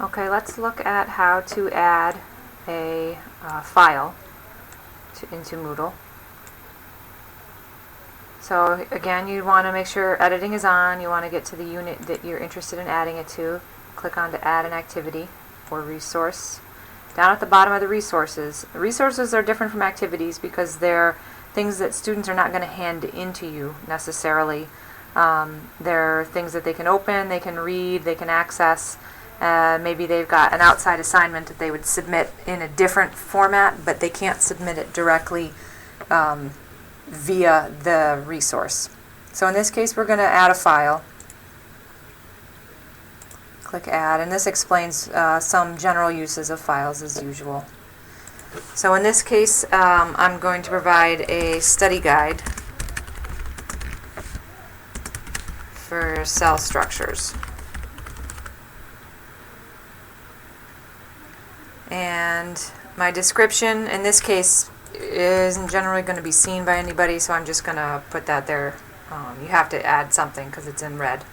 Okay, let's look at how to add a file into Moodle. So again, you want to make sure editing is on. You want to get to the unit that you're interested in adding it to. Click on to add an activity or resource. Down at the bottom of the resources are different from activities because they're things that students are not going to hand into you necessarily. They're things that they can open, they can read, they can access. Maybe they've got an outside assignment that they would submit in a different format, but they can't submit it directly via the resource. So in this case, we're going to add a file. Click Add, and this explains some general uses of files as usual. So in this case, I'm going to provide a study guide for cell structures. And my description in this case isn't generally going to be seen by anybody, so I'm just going to put that there. You have to add something because it's in red.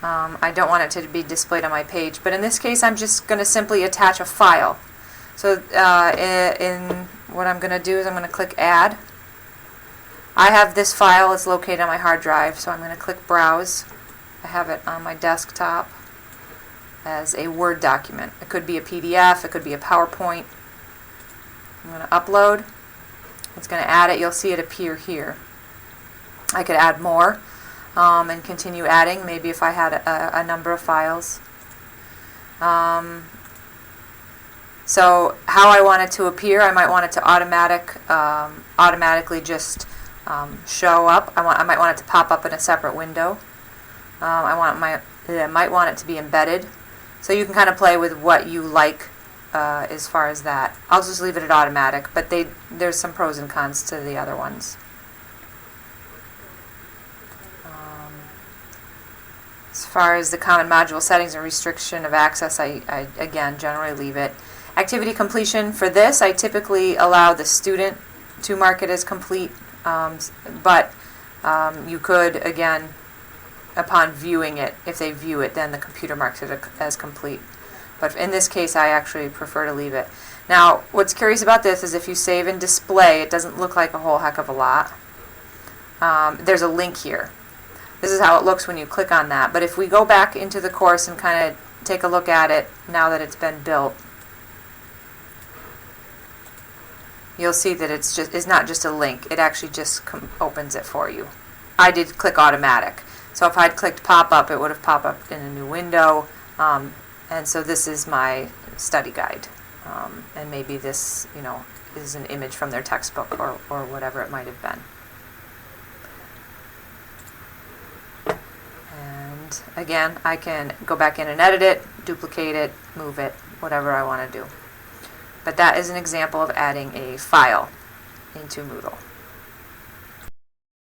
I don't want it to be displayed on my page, but in this case I'm just going to simply attach a file. So in what I'm going to do is I'm going to click Add. I have this file, it's located on my hard drive, so I'm going to click Browse. I have it on my desktop as a Word document. It could be a PDF, it could be a PowerPoint. I'm going to upload. It's going to add it. You'll see it appear here. I could add more and continue adding, maybe if I had a number of files. So how I want it to appear, I might want it to automatically just show up. I might want it to pop up in a separate window. I might want it to be embedded. So you can kind of play with what you like as far as that. I'll just leave it at automatic, but there's some pros and cons to the other ones. As far as the common module settings and restriction of access, I again generally leave it. Activity completion, for this I typically allow the student to mark it as complete, but you could, again, upon viewing it, if they view it, then the computer marks it as complete. But in this case, I actually prefer to leave it. Now, what's curious about this is if you save and display, it doesn't look like a whole heck of a lot. There's a link here. This is how it looks when you click on that. But if we go back into the course and kind of take a look at it now that it's been built, you'll see that it's not just a link. It actually just opens it for you. I did click automatic. So if I'd clicked pop-up, it would have popped up in a new window. And so this is my study guide. And maybe this, is an image from their textbook or whatever it might have been. And again, I can go back in and edit it, duplicate it, move it, whatever I want to do. But that is an example of adding a file into Moodle.